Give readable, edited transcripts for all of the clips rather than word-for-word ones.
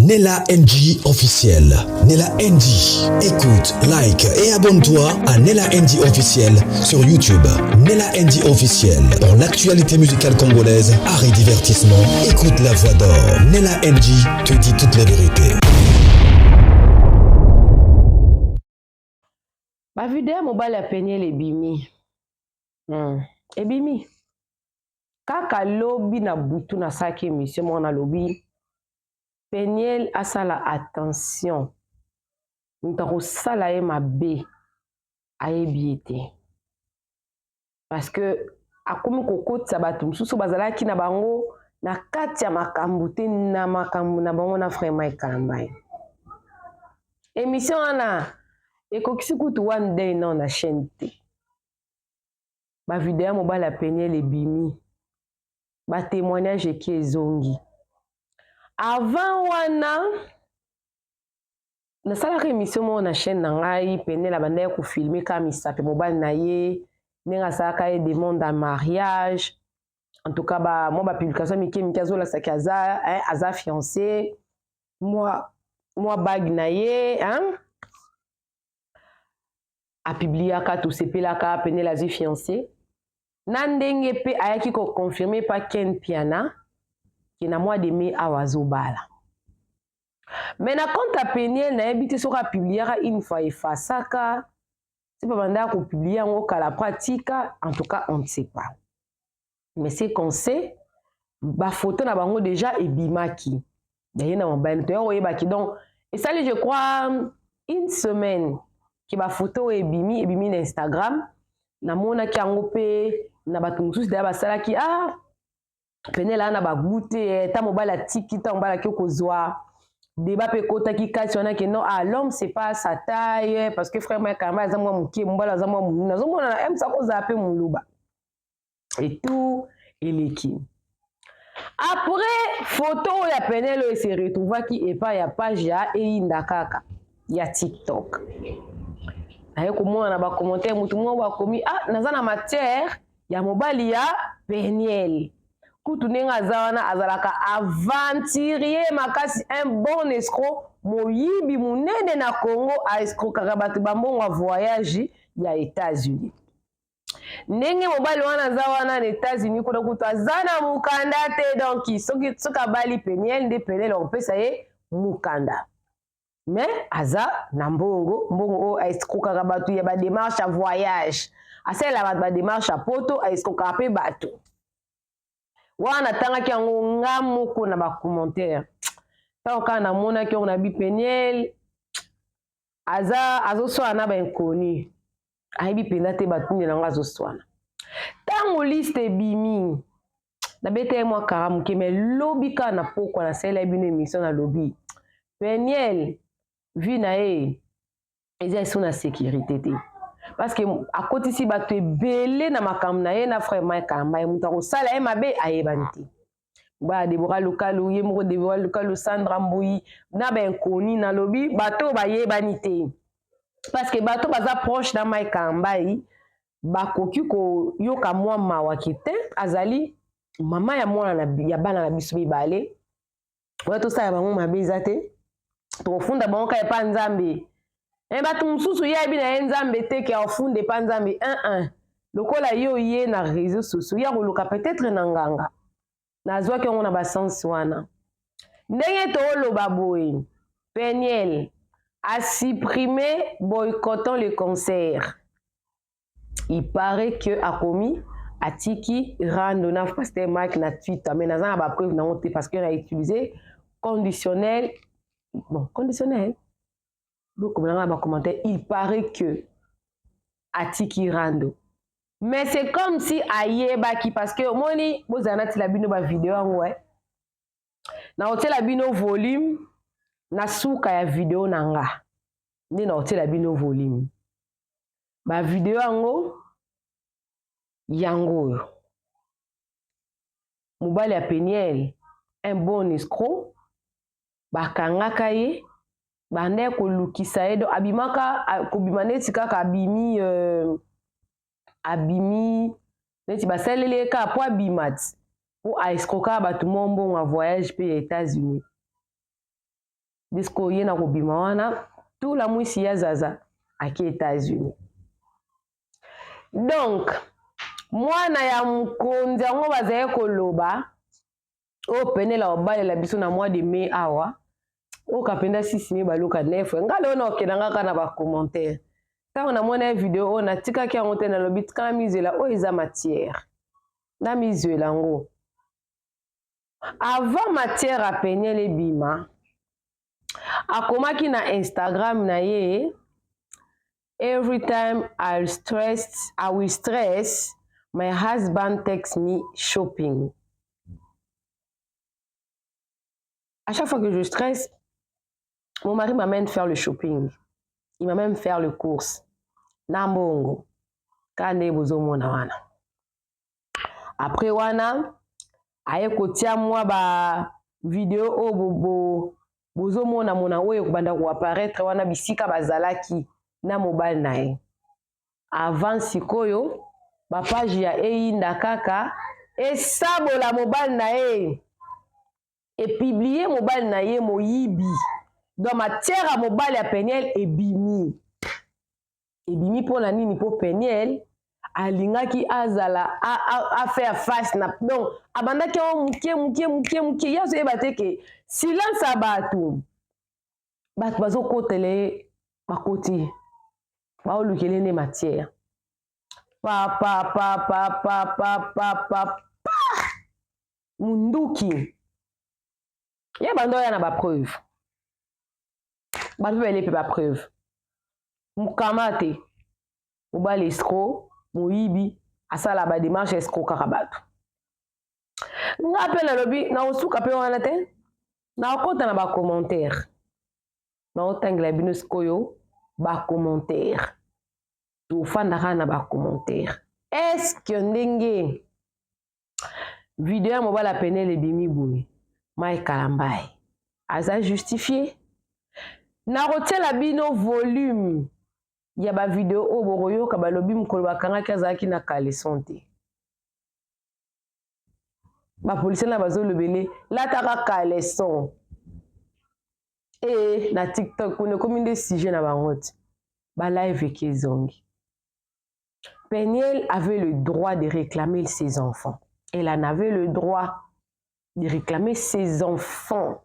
Nella NG officiel. Nella NG. Écoute, like et abonne-toi à Nella NG officiel sur YouTube. Nella NG officiel. Pour l'actualité musicale congolaise, art et divertissement, écoute la voix d'or. Nella NG te dit toute la vérité. Ma vidéo mobile a peigné les bimi. Et bimi. Kaka lobby na butu na saki mission mon lobby. Peniel a ça la attention. Ntako sala e mabe aye biete. Parce que akomi kokoti sabatu mususu bazalaki na bango na kati ya makambu te na makambu na bango na frère Mike Kalambai. Émission ana ekokisi kutu one day non na chaîne te. Ba vidéo mobile a peigné les bimi. Ba témoignage qui ezongi. Avant wana na sala émission mo na chaîne na ngai pene la banda ko filmer ka misape mobile na ye nenga saka ye demande en mariage. En tout cas ba moi ba publication miki azola sakaza aza fiancé moi bag na ye hein a publié ka tout sepela ka pene la zi fiancé na ndenge pe ayaki ko confirmer pa Ken Piana qui na mois de mai awazo bala. Mais na compte à Peniel na ebité sur a publié une fois et fasaka c'est pas banda ko publier en la pratique en tout cas on ne sait pas. Mais c'est qu'on sait ba photo na bango déjà et bimaki. D'ailleurs na mobile to oyeba ki donc et ça je crois une semaine qui ba photo et bimi na Instagram na mona ki ango pe na batu mususu da ba sala ki Peniel ana ba goûter ta mobile a tiki ta mobile ki kozwa débat pe kota ki kasi wana que non l'homme c'est pas sa taille parce que frère Mike Kalambai za mwa mukie mbala za mwa muna zo mona na ça ko zape muluba et tout eleki après photo ya Peniel et se retrouva ki epa ya page ya einda kaka ya TikTok aye ko mona na ba commentaire mutu mwa ba komi naza na matière ya mobali ya Peniel kutu nenga zawana azalaka aventurier makasi un bon escroc moyibi munene na Congo a escrocaka batu bambongo a voyage ya États-Unis ndenge mobali wana zawana na États-Unis kuna kutu azana mukanda te donc soka bali Peniel nde Peniel opesa ye mukanda mais aza na mbongo a escrocaka batu ya ba démarche à voyage asala ba démarche à poto a escrocaka pe batu wana tanga ki yango ngamuko na ba commentaire tant na mona ki on a bi Peniel azoswana ba inconnu ayibi pena te batuni na azoswana tango liste bimi na bete moi karamu ke me lobi ka na poko na sela bino émission na lobi Peniel vi na e eza iso na sécurité te parce que à côté si bato ebele na makambo na ye na frère Mike Kalambai mutu akosala ye mabe ayebani te ba Deborah Lukalu ye moko Deborah Lukalu Sandra Mbuyi na ba inconnu na lobi bato bayebani te parce que bato baza proche na Mike Kalambai bakoki ko yoka mwa mawa kite azali mama ya mwana ya bana na biso mibale oya tosala bango mabe eza te tofunda bango ka epa Nzambe batu mususu yebi na ye Nzambe te ke ofunde pa Nzambe lokola yo ye na réseaux sociaux ya koluka peut-être na nganga nazwaki yango na basansi wana ndenge tooloba boye Peniel a supprimé boycottant le concert. Il paraît que akomi atiki randonnage pasteur Mike na Twitter mais naza na ba preuve na honte parce qu'on a utilisé conditionnel donc on a commentaire il paraît que atiki rando mais c'est comme si ayebaki parce que moni bozana ti la bino ba vidéo ngwe na hotela bino volume na suka ya vidéo nanga ni na hotela bino volume ba vidéo yango mobali ya Peniel un bon escroc bakangaka ye bande kolukisa ye do abimaka kobima neti kaka abimi neti basaleli ka po abimat po a escroquer bato mbongo a voyage pe ya États-Unis disco ye na kobima wana tout la mwisi ya zaza aki États-Unis. Donc mwana ya mokonzi yango bazali koloba o pene la obalela biso na mois de mai awa o kapenda 6 baluka 9 ngale ona okendanga kaka na bacommentaire ntango namona video oyo natikaki yango te nalobi tika mizwela oyo eza matière na mizwela yango avant matière apeniel ebima akomaki na Instagram na ye every time I will stress my husband takes me shopping. À chaque fois que je stresse, mon mari m'amène faire le shopping. Il m'amène faire les courses. Nambongo. Kande bozo mona wana. Après wana, aye kotia moi ba vidéo o bozo mona mona oyo kubanda ko apparaître wana bisika bazalaki na mobile na ye. Avant sikoyo, ba page ya eyinda kaka esabola mobile na ye. Et publier mobile na ye moyibi. Dans matière à mobile à Peniel ebimi. Ebimi pour la nini pour Peniel alinga ki azala a faire face na donc abanda ki on muke ya so ebate ke silence abatu. Bat bazo kotele bakoti. Ba olukele ne matière. Pa munduki. Ya bando ya na ba preuve. Batu bele pe ba preuve. Mukamate. Mubali escroc, muibi, asala ba démarche escroc kakabatu. Nga pe na lobi, na osuka pe wana te, na okota na ba commentaire. Na otangela bino sikoyo ba commentaire. Tu fandaka na ba commentaire. Est-ce que ndenge vidéo mobile apene le bimi boui? Mike Kalambai. Aza justifié? Na rotela bino volume. Ya ba vidéo o boroyo ka balobi mukolo bakangaki azalaki na kaleson te. Ba policier na bazo lobele lataka kaleson. Et na TikTok on comme des sujets na bangote. Ba live kezongi. Peniel avait le droit de réclamer ses enfants. Elle en avait le droit de réclamer ses enfants.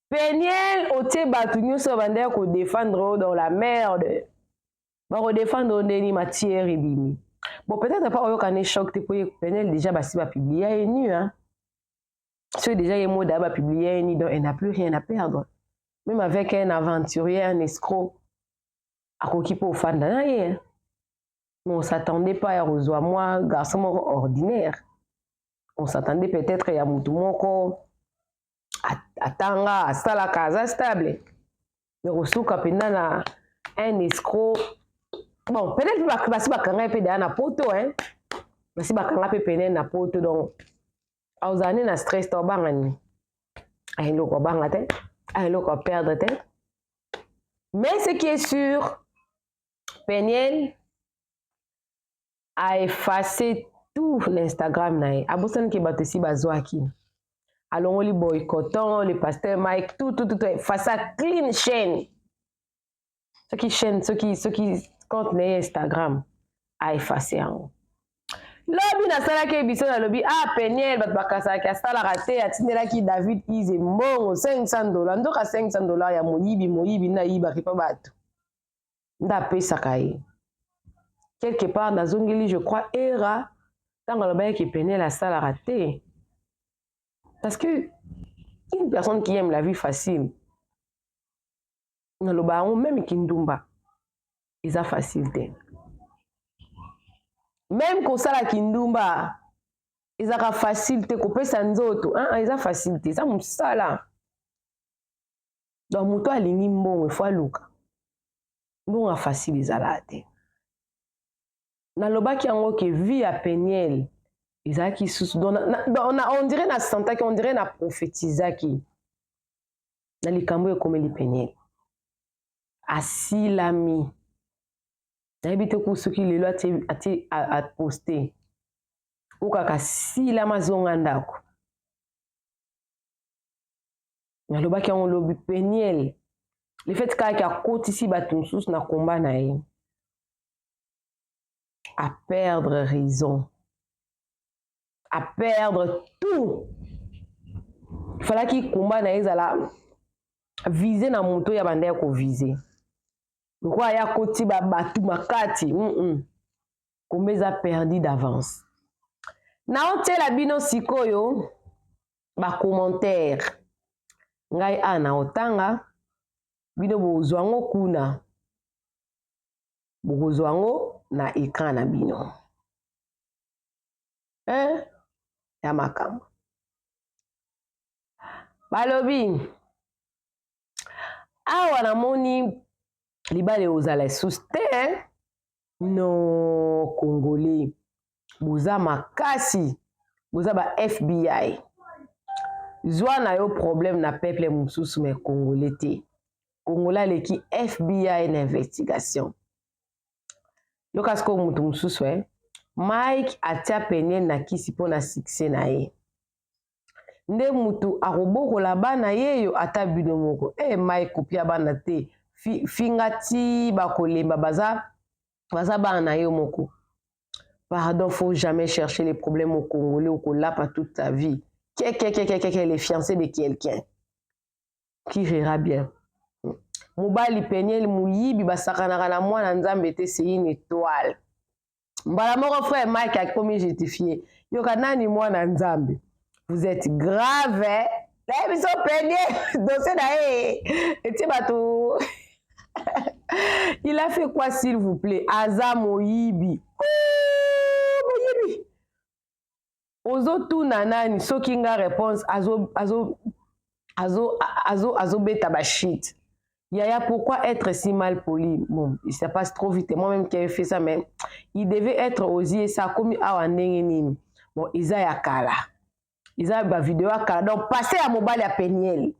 Peniel otie batu nyonso bandeko ko défendre dans la merde. Ba ko défendre ndeni matière ebimi. Bon peut-être pas oyo kané choc te pour Peniel déjà basi ba publier nu hein. C'est déjà un mot d'aba publier ni donc elle n'a plus rien à perdre. Même avec un aventurier, un escroc à koki po fanda na ye. Mais on s'attendait pas à rezoa moi garçon ordinaire. On s'attendait peut-être à mutu moko atanga asala kaza stable mais osuka penda na un escroc bon peut-être basi bakanga pe na poto hein basi bakanga pe pene na poto donc auzane na stress to bangani ay loko banga te ay loko perdre te mais ce qui est sûr Peniel a effacé tout l'Instagram na abosan ki bato si bazwaki. Allons les boycottants, les pasteurs Mike, tout, face à clean chaîne. Ceux qui comptent Instagram, a effacé en haut. Lobby na sala ke biso na lobby Peniel bat bakasa ki asala raté atinela ki David Ize mbongo $500 ndoka $500 ya moyibi na yiba ki pa bato. Nda pesa kai. Quelque part dans zongeli je crois era tango loba ki Peniel asala raté. Parce que une personne qui aime la vie facile, même Kindumba, ils ont facilité. Même quand ça la Kindumba, ils ont facilité. Couper sans autres, ils ont facilité. Ça me ça là. Donc mon toit ligne bon, il faut luka. Bon a facile ils alaté. Na loba qui en que vie à Peniel. Isaki sous on dirait na santa qui on dirait na prophétisaki na likambo comme li Peniel asilami na ebite ku soki lelo ati a poster ukaka sila mazonga ndako nalobaki yango lobi Peniel le fait kaka akotisi bato mosusu na komba na ye à perdre raison, à perdre tout. Il fallait qu'il combat na ezala viser na moto ya bande ko viser. Pourquoi ya koti ba batu makati komeza perdu d'avance. Na otela bino sikoyo ba commentaire. Ngai ana otanga bino bozwango kuna. Bozwango na écran na bino. Ya makambo. Balobi. Awa namoni libale ozala suste no Congolais. Boza makasi. Boza ba FBI. Zwa na yo problème na peuple mususu mais Congolais te. Congolais leki FBI na investigation. Yokasko mutu mususu Mike atia Peniel na kisi po na succès na ye. Nde mutu akobokola bana yeyo ata bino moko. Mike kopia bana te. Fingati bakolemba baza bana yo moko. Pardon, faut jamais chercher les problèmes au Congolais ou qu'on l'a pas toute ta vie. Les fiancés de quelqu'un qui rira bien. Mobali Peniel Mouyibi basakanaka na mwana nzambe te c'est une étoile. Mbala moko frère Mike a commis justifié. Yoka nani mwana nzambe. Vous êtes grave. Là biso Peniel dossier na eti bato. Il a fait quoi s'il vous plaît? Aza Moyibi. Moyibi. Ozo tu nanani soki nga réponse azo beta ba shit. Yaya, pourquoi être si mal poli? Bon, ça passe trop vite. Moi-même qui ai fait ça, mais il devait être osé. Ça a commis à Wandengenin. Bon, Isa ya kala. Isa ba vidéo à kala. Donc, passez à mobile à Peniel.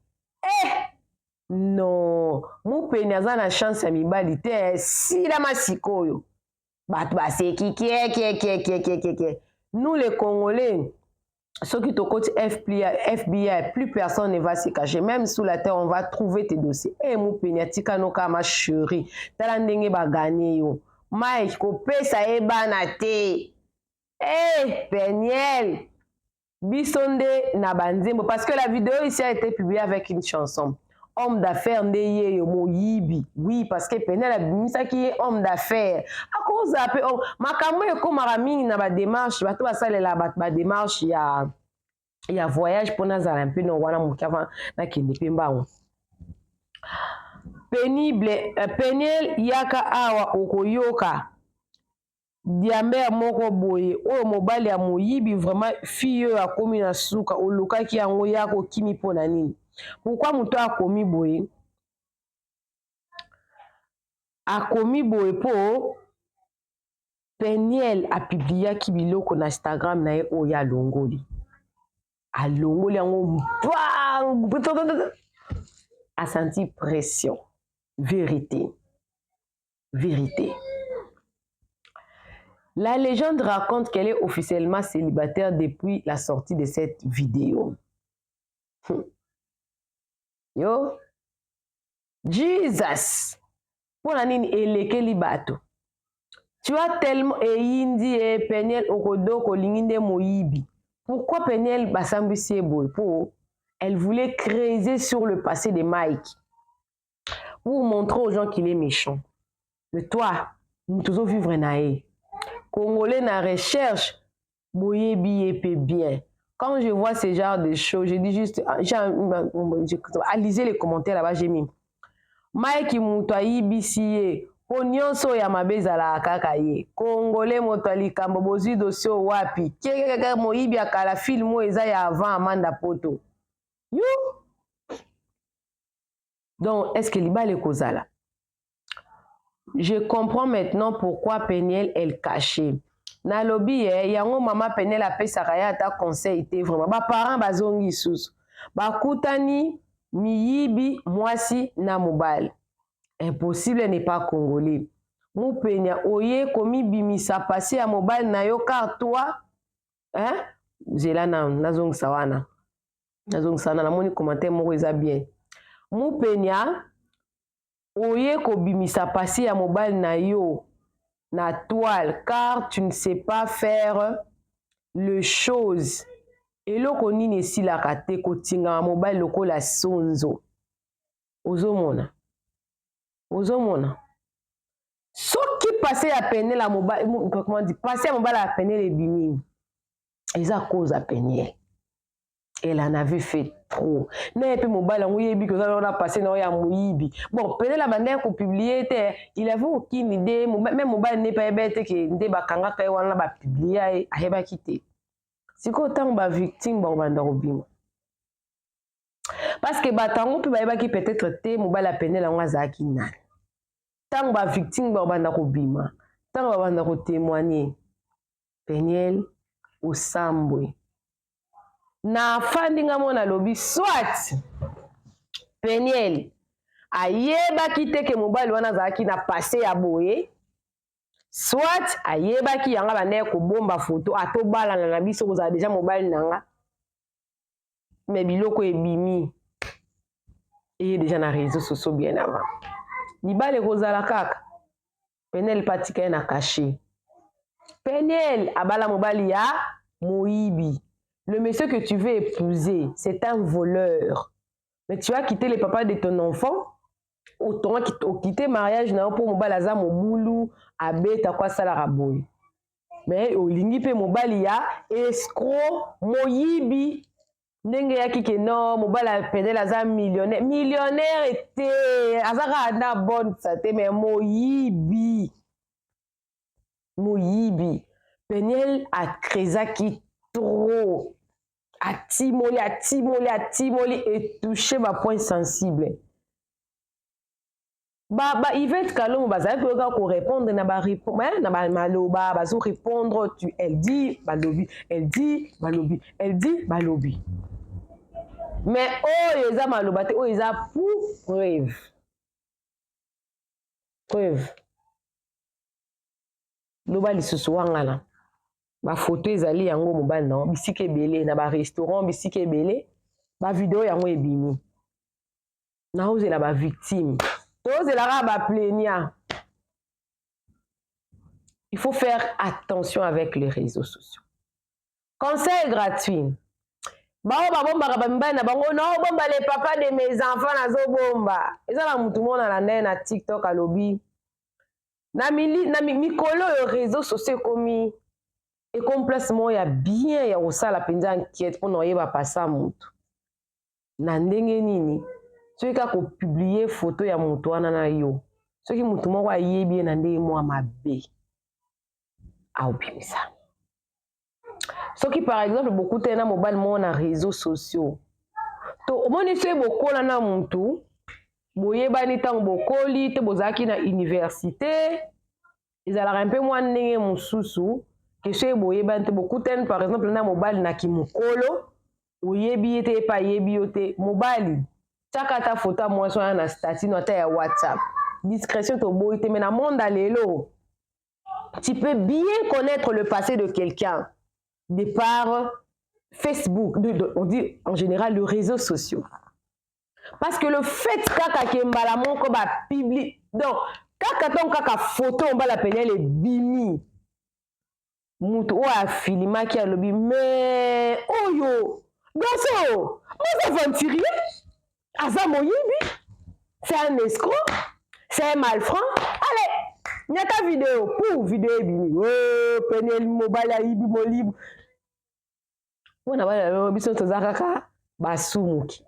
Non. Mon Peniel a la chance à mibalite. Si la masikoyo. Bah, c'est qui. Nous, les Congolais, ceux qui te côté FBI, plus personne ne va se cacher. Même sous la terre, on va trouver tes dossiers. Mou Peniatika no kama chéri. Tala ndenge ba gagné yo. Mike, kopé sa banate. Peniel. Bisonde na banzembo. Parce que la vidéo ici a été publiée avec une chanson. Homme d'affaires ndeye yo Moyibi. Oui, parce que Peniel a mis ça qui est homme d'affaires. À cause de makambo yo komara mingi na ba démarche, bato basalela ba démarche ya voyage pour nazala un peu no wana mukava na kende pembango. Pénible Peniel yaka awa okoyoka. Diambe moko boye o mobali ya Moyibi vraiment fille a komi na suka olukaki yango yako kimi pona nini. Pourquoi muto a komi boye? A komi boye po Peniel a publié ki biloko na Instagram na ye oya longoli. A longoli yango a senti pression. Vérité. La légende raconte qu'elle est officiellement célibataire depuis la sortie de cette vidéo. Yo, Jesus, pour la nini elekeli bato. Tu as tellement indi Peniel okodoko linginde Moyibi. Pourquoi Peniel basambisi boy? Pour elle voulait creuser sur le passé de Mike pour montrer aux gens qu'il est méchant. Mais toi, nous devons vivre naïe. Congolais na recherche, Moyibi et bien. Quand je vois ce genre de choses, je dis juste, lisez les commentaires là-bas, j'ai mis. Mike Moutouayi Bissiye, Onyonso ya mabeza la kaka ye. Congolais Motali Kambo bozi dossier wapi. Kekeke Moyibi akala film eza ya avant Amanda Poto. You? Donc, est-ce que liba le kozala? Je comprends maintenant pourquoi Peniel elle cachée. Na lobby yango mama Peniel a fait sa ta conseil était vraiment ba parents bazongi sous ba kutani Miyibi mwasi na mobile impossible n'est pas congolais mu penya oye komi bimisa passé à mobile na yo car toi zela na nazong sawana nazong sana na moni commentaire moko eza bien mupenya oye kobimisa pasi ya mobali na yo na toile car tu ne sais pas faire le chose eloko nini esilaka te kotingama mobali lokola sonzo ozomona soki pase ya penel ya mobali comment dire pase ya mobali ya penel ebimi eza cause ya penel elle en avait fait trop na pe mobali yango yebi ko za na passé na ya muyibi bon penel la bande ko publier te il avait aucune idée même mobali n'est pas bête que nde bakanga kai wana ba publier ayeba kité siko tant ba victime ba banda robima parce que batango pe bayeba ki peut-être te mobali a penel yango azaki nani tant ba victime ba banda robima tant ba banda ko témoigner penel au sambwe na fandi nga mona lobi soit Peniel ayebaki te ke mobali wana azalaki na passé ya boye soit ayebaki yanga bande kobomba foto atobalana na biso kozala deja mobali nanga me biloko ebimi eye deja na réseaux sociaux bien avant libale kozala kaka Peniel patika ye na caché Peniel abala mobali ya moyibi. Le monsieur que tu veux épouser, c'est un voleur. Mais tu as quitté le papa de ton enfant, autant quitter mariage pour mobali aza mobulu abeta kwa sala raboy. Mais olingi pe mobali ya escroc moyibi ndenge ya kike non mobali a Penel aza millionnaire était azaka na bonne santé mais moyibi Peniel a crezaki trop atimoli et touché ma point sensible il va être calme bazali ko répondre na ba maloba bazo répondre elle dit balobi mais oh eza maloba te oh eza pour preuve loba lisusu wangala ba photo ezali yango mobali na bisika ebele na ba restaurant bisika ebele ba vidéo yango ebimi na ozela ba victime ozela ka ba plaignant. Il faut faire attention avec les réseaux sociaux. Conseil gratuit. Bao ba bomba ka mibali na bango no bomba les papas de mes enfants nazo bomba ezala mutu mona na ndene na TikTok alobi na mikolo yo réseaux sociaux komi et complètement ya bien ya osala penza enquête pour noyeba passa mutu na ndenge nini soki ka ko publier photo ya mutu wana na yo soki mutu moko ayebi na ndenge mwa mabe aobimisa soki par exemple beaucoup tena mobile mo na réseaux sociaux to omoni se bokola na mutu boyebani ntango bokoli te bozalaki na université ezalaka un peu mwa ndenge mosusu kesho boyebani te bokutani par exemple na mobali na kimokolo oyebi ye te epa ayebi yo te mobali tiaka ata foto mwasi wana na statut no ata ya WhatsApp discrétion toboyi te mais na monde ya lelo tu peux bien connaître le passé de quelqu'un de par Facebook on dit en général les réseaux sociaux parce que le fait kaka kembala moko ba publie donc kaka ton kaka photo on va la Penel et bimi mutu o afilimaki alobi mais oyo gaso moi aventurier aza moyibi c'est un escroc c'est un malfrat allez nyata vidéo pour vidéo bimi oh Penel mobile ayibi molibu wana bala biso tozakaka basumuki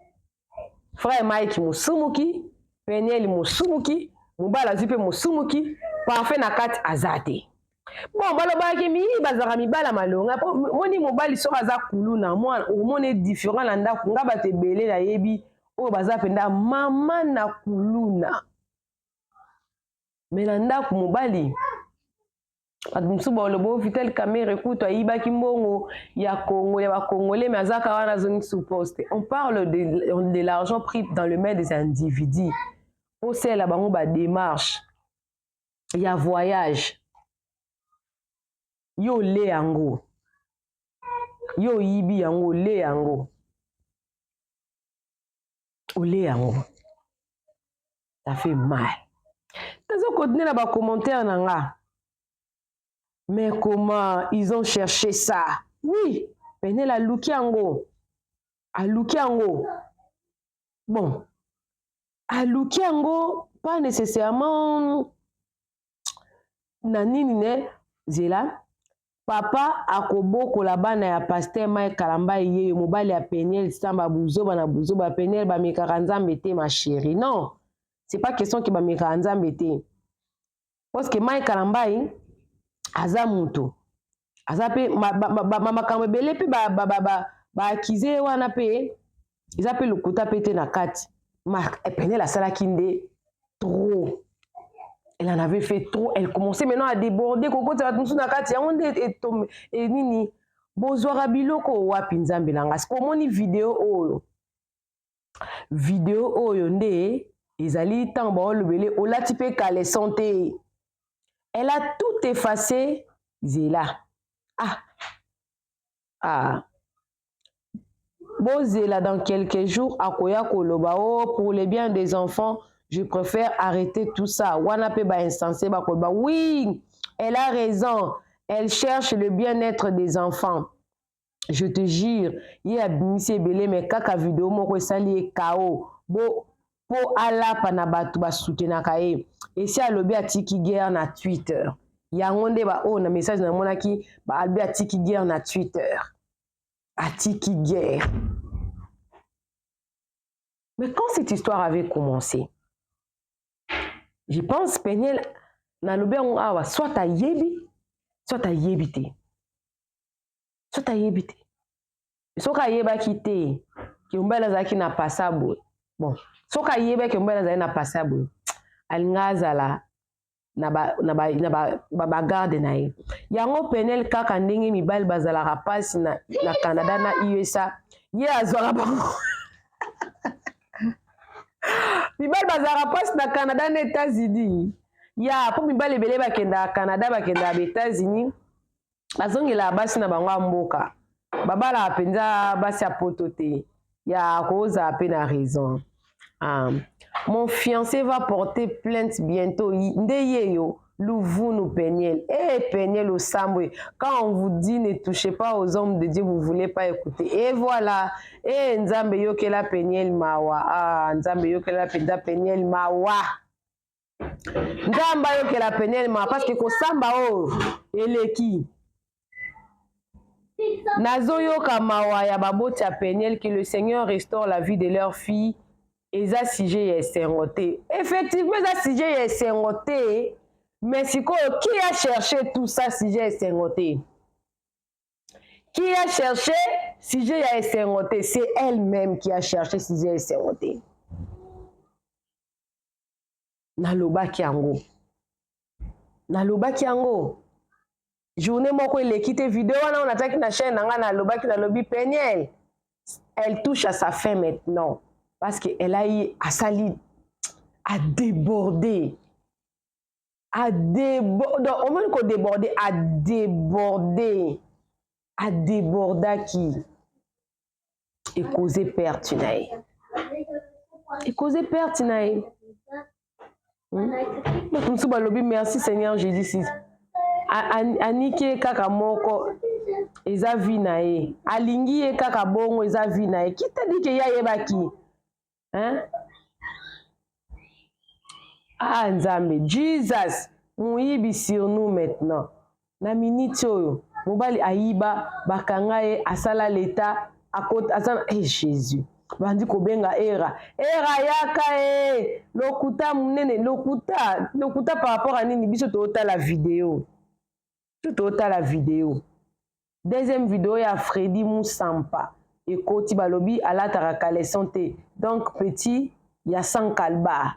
frère Mike musumuki Penel musumuki mobala azipe musumuki parfait na kati azate bon balobaki mi bazaka mibala malonga moni mobali so aza kuluna mwana omone différent na ndako nga bato ebele na yebi oyo baza penda mama na kuluna mais na ndako mobali bato mosusu balobo Vital Kamerhe ekutu ayibaki mbongo ya Congo ya bakongolais mais azaka wana zoni sous-poste on parle de l'argent pris dans le main des individus osala bango ba démarche ya voyage yo le yango yo yibi yango le yango olé yango. Ça fait mal. T'as continué là-bas commentaire nanga. Mais comment ils ont cherché ça? Oui, Penel a looké yango. A looké yango. Bon. A looké yango, pas nécessairement nanini ne zela. Papa akoboko la bana ya pasteur Mike Kalamba ye mobali ya Penel samba buzoba na buzoba Penel ba mekaka nzambe te ma chérie. Non, c'est pas question que ba mekaka nzambe te. Parce que Mike Kalamba aza muto. Aza pe makambo ebele pe ba akize wana pe eza pe lokuta pe te na kati. Penel asalaki nde trop. Elle en avait fait trop, elle commençait maintenant à déborder. Koko et nini bozwara biloko wapi nzambe nanga. Sikomoni video oyo nde ezali tant ba olobele olati pe kale santé. Elle a tout effacé zela. Bozela dans quelques jours akoya koloba pour le bien des enfants. Je préfère arrêter tout ça. Wanape ba insensé ba kolba. Oui, elle a raison. Elle cherche le bien-être des enfants. Je te jure, il y a bimisi belé mais kaka vidéo moko sali KO. Bo po ala panabatu ba soutenaka e. Et si alobi atiki guerre na Twitter. Yangonde ba na message na monaki ba albi atiki guerre na Twitter. Atiki guerre. Mais quand cette histoire avait commencé, je pense Penel na lobe awa soit à yebi te. Soit à yebi te. Soka yeba kite ki umbela zaki na passable. Bon, soka yeba ki umbela zaki na passable. Alingazala na ba garde na ye. Yango Penel kaka ndenge mibali bazala rapasi na Canada na USA. Ye azwaka bango. Mibali bazara passe na Canada na États-Unis. Ya pour mibali belé bakenda Canada bakenda ba États-Unis. Bazongela basi na bango mboka. Babala penza basi apotote. Ya koza pe na raison. Mon fiancé va porter plainte bientôt. Ndeye yo Louvounou Penel. Penel au Sambwe. Quand on vous dit ne touchez pas aux hommes de Dieu, vous ne voulez pas écouter. Et voilà. Nzambe yo ke la Penel mawa. Nzambe yo ke la Penel mawa. Nzamba yo ke la Penel mawa. Parce que ko samba o eleki. Nazo yo kamawa ya baboti ya Penel que le Seigneur restaure la vie de leur fille. Eza sujet ya sengote. Effectivement, eza sujet ya sengote. Mais qui a cherché tout ça si j'ai sengoté? Qui a cherché si j'ai sengoté? C'est elle-même qui a cherché si j'ai sengoté. Naloba kiango. Naloba kiango. Journée moko il quitte vidéo on attaque na chaîne nanga naloba ki nalobi Penel. Elle touche à sa fin maintenant parce que elle a eu à sali à déborder. À déborder, au moins qu'on déborder, à déborder qui et causer pertinae. Et causer pertinae. Merci Seigneur Jésus. Anike kaka moko eza vinae. Alingi e kaka bongo eza vinae. Qui t'a dit que ya yebaki? Hein? Nzambe, Jesus, muyibi sur nous maintenant. Na minute oyo, mobali ayiba, bakanga ye, asala l'état, akot, asala, Jésus. Bandi ko benga era yaka lokuta munene, lokuta par rapport à nini, biso tota la vidéo. Tota la vidéo. Deuxième vidéo ya Freddy Moussampa. Et Koti Balobi à la tarakale santé. Donc petit, ya sans kalba.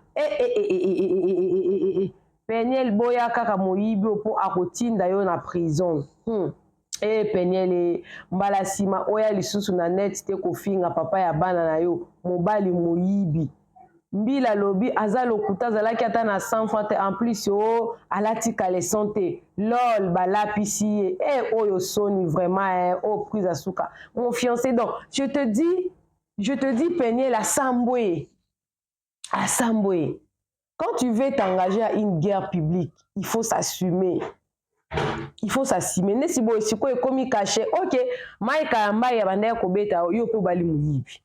Penel boya kaka moyibi po akotinda yo na prison. Penel mbala sima oya lisusu na net te kofinga papa ya bana na yo mobali moyibi. Mbila lobi azalo kuta zalaki ata na 100 francs en plus yo alati kale santé. Lol balapisi oyo soni vraiment au prise à souka. Mon fiancé donc je te dis je te dis, Peniel, à Samboué. À Samboué. Quand tu veux t'engager à une guerre publique, il faut s'assumer. Il faut s'assumer. Ne si boy, si quoi est comme caché. Ok, Maïka Mbaye abandé ko beta yo pe bali muyibi.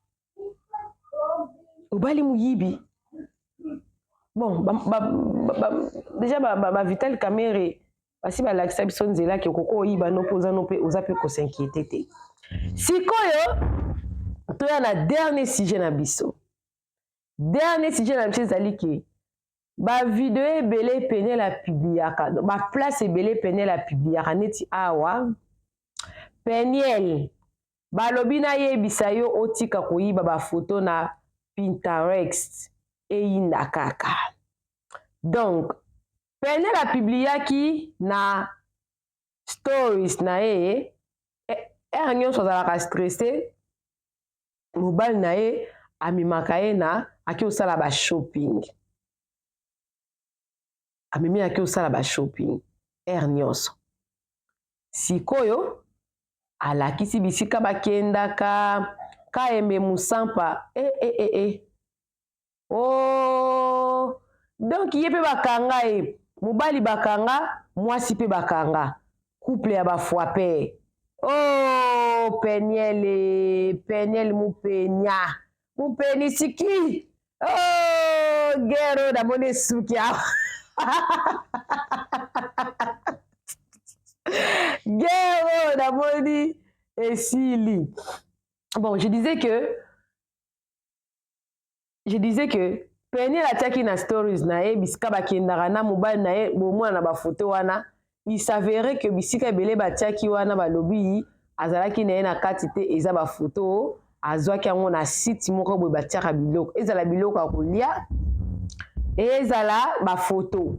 Obali muyibi. Bon, déjà Vital Kamere, parce que l'acception de là que koko yiba no posa no pe ozape ko s'inquiéter. Sikoyo, to ya na dernier sujet na biso. Dernier sujet na biso zali ke ba vidéo ebele Peniel la publiaka, ba place ebele Peniel la publiaka neti awa. Peniel balobi na yebisa yo otika koyiba ba photo na Pinterest eyinda kaka. Donc Peniel a publiaki na stories na ye nyonso azalaka stressé, mobile na ye amimaka ye na aki osala ba shopping. Amimi aki osala ba shopping nyonso. Sikoyo alakisi bisika bakendaka Kaembe Musampa oh, donc yepe bakanga e mobali bakanga mwasi pe bakanga couple ya bafwape. Oh Peniel mupeni siki. Oh gero da mone suki. Gero da moni esili. Bon, je disais que Peniel ataki na stories na e bisika bakendaka na mobile na e bomwana na ba photo wana, il s'avérait que bisika ebele batiaki wana balobi azalaki na ye na kati te eza ba photo azwaki yango na site moko boye batiaka biloko, ezala biloko ya kolia ezala ba photo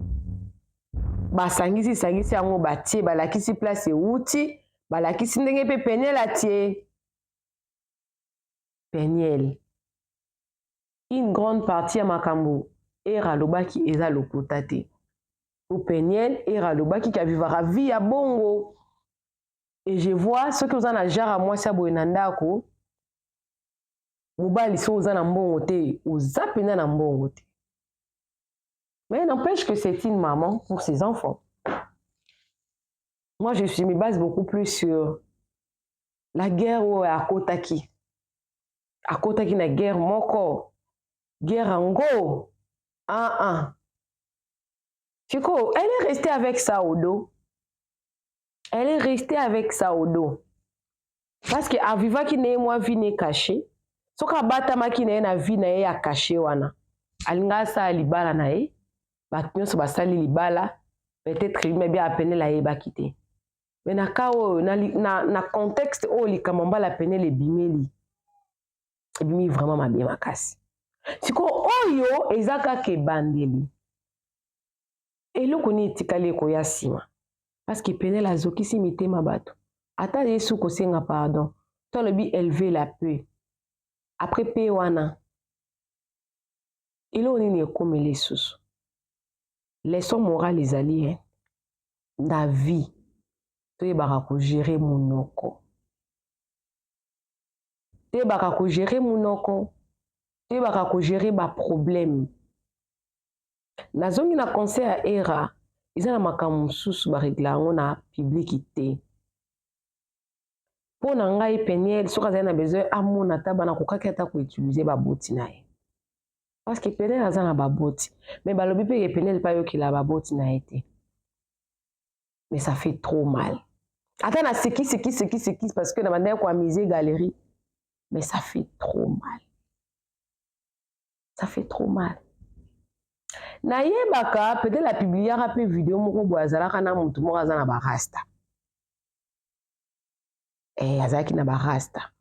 basangisi yango batie balakisi place euti balakisi ndenge pe Peniel atie. Peniel, une grande partie ya makambo eralobaki eza lokota te. Ou Peniel eralobaki ki avivaka vie ya bongo. Et je vois ce que vous en a jara mwasi aboye na ndako mobali so oza na mbongo te oza pena na mbongo te. Mais n'empêche que c'est une maman pour ses enfants. Moi je me base beaucoup plus sur la guerre où akotaki na guerre moko, guerre ango. Chico, elle est restée avec ça au dos. Elle est restée avec ça au dos. Parce que aviva ki ne moi vie ne caché. Soka batama ki ne na vie na ye ya caché wana. Alinga sa libala na ye. Batnyo so basali libala. Peut-être il m'a bien appelé la ye bakite. Mais na kao na contexte o li kamamba la peine le bimeli. Ebimi vraiment ma bien makasi. Siko oyo ezaka ke bandeli. Eloko ni etikali ekoya sima. Parce que Peniel azokisi mitema bato. Ata yesu kosenga pardon. To lobi élever la paix. Après paix wana. Ilo nini ekomeli susu. Leçon morale ezali na vie. Toyebaka ko gérer monoko. Toyebaka ko gérer monoko. Toyebaka ko gérer ba problème. Nazongi na conseil à era. Ils ont makambo susu ba régler na publicité. Pour ngai Peniel soka za na besoin amona tabana ko kaketa ko utiliser ba boti na ye. Parce que Peniel azana ba boti, mais balobi pe Peniel pa yo ki la ba boti na été. Mais ça fait trop mal. Attends na seki parce que na bande ko amuser galerie. Mais ça fait trop mal. Ça fait trop mal. Na yebaka peut-être la publiera pe vidéo moko boazala kana mutu moko azana ba rasta. Azaki na ba rasta.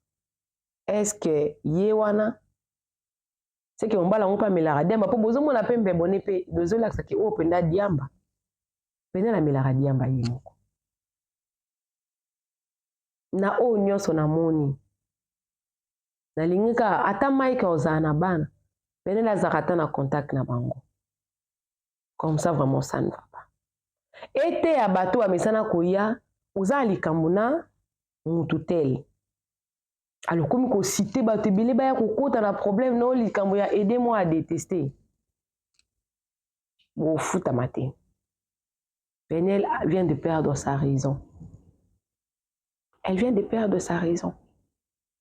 Est-ce que yewana c'est que on bala on pa melara diamba po bozo mona pe mbebone pe dozo laksa ki o penda diamba. Penda la melara diamba yimoko. Na o nyonso na moni. Na lingika ata Mike ozana bana. Penda la zakata na contact na bango. Comme ça, vraiment, ça ne va pas. Et à bateau à mesana koya, oza likamuna mututel. Alors, comme on cite, bah, tu bilé, bah, on a un problème, non, il y a aidé-moi à détester. Bon, fout à mater. Pénel vient de perdre sa raison. Elle vient de perdre sa raison.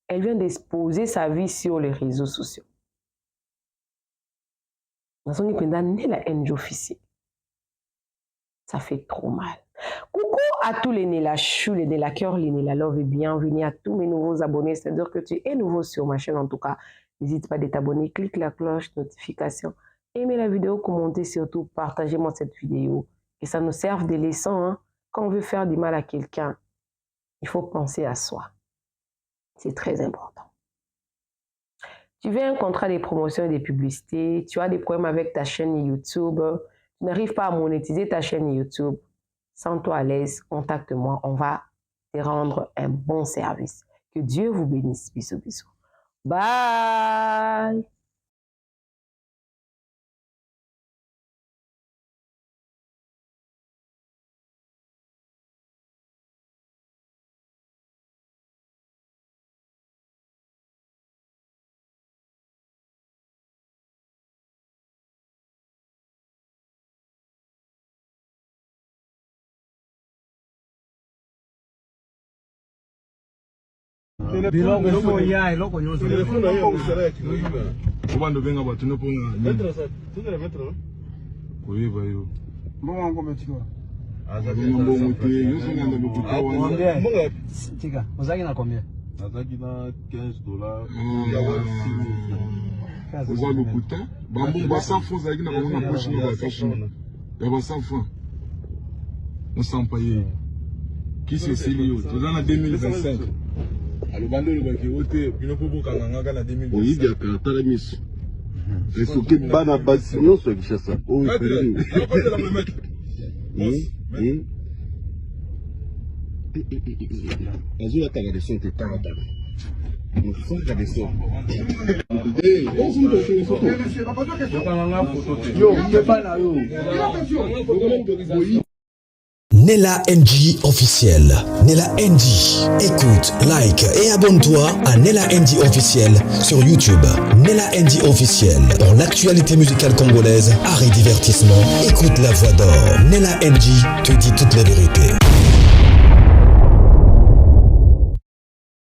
Elle vient d'exposer sa vie sur les réseaux sociaux. Dans son époque, la NG officielle. Ça fait trop mal. Coucou à tous les Nela Chou, les Nela Cœur, les Nela Love et bienvenue à tous mes nouveaux abonnés. C'est-à-dire que tu es nouveau sur ma chaîne en tout cas. N'hésite pas à t'abonner, clique la cloche, notification, aimez la vidéo, commentez surtout, partagez-moi cette vidéo. Que ça nous serve de leçon. Hein. Quand on veut faire du mal à quelqu'un, il faut penser à soi. C'est très important. Tu veux un contrat de promotion et de publicité, tu as des problèmes avec ta chaîne YouTube, tu n'arrives pas à monétiser ta chaîne YouTube, sens-toi à l'aise, contacte-moi, on va te rendre un bon service. Que Dieu vous bénisse. Bisous, bisous. Bye! Qui c'est Célio? Tu es en 2025. Alors, bando le banquier, ote, puis nous pouvons kanganga na 2025. Oui, il y a caractère la mise. Et ce qui est bas na base, non, c'est que ça. Oh, c'est la même. Azul la taga de son, t'es taga taga. Nous sommes taga de son. Eh, on s'en fait une photo. Yo, c'est pas là, yo. Nela NG officiel. Nela NG. Écoute, like et abonne-toi à Nela NG officiel sur YouTube. Nela NG officiel. Pour l'actualité musicale congolaise, art et divertissement, écoute la voix d'or. Nela NG te dit toute la vérité.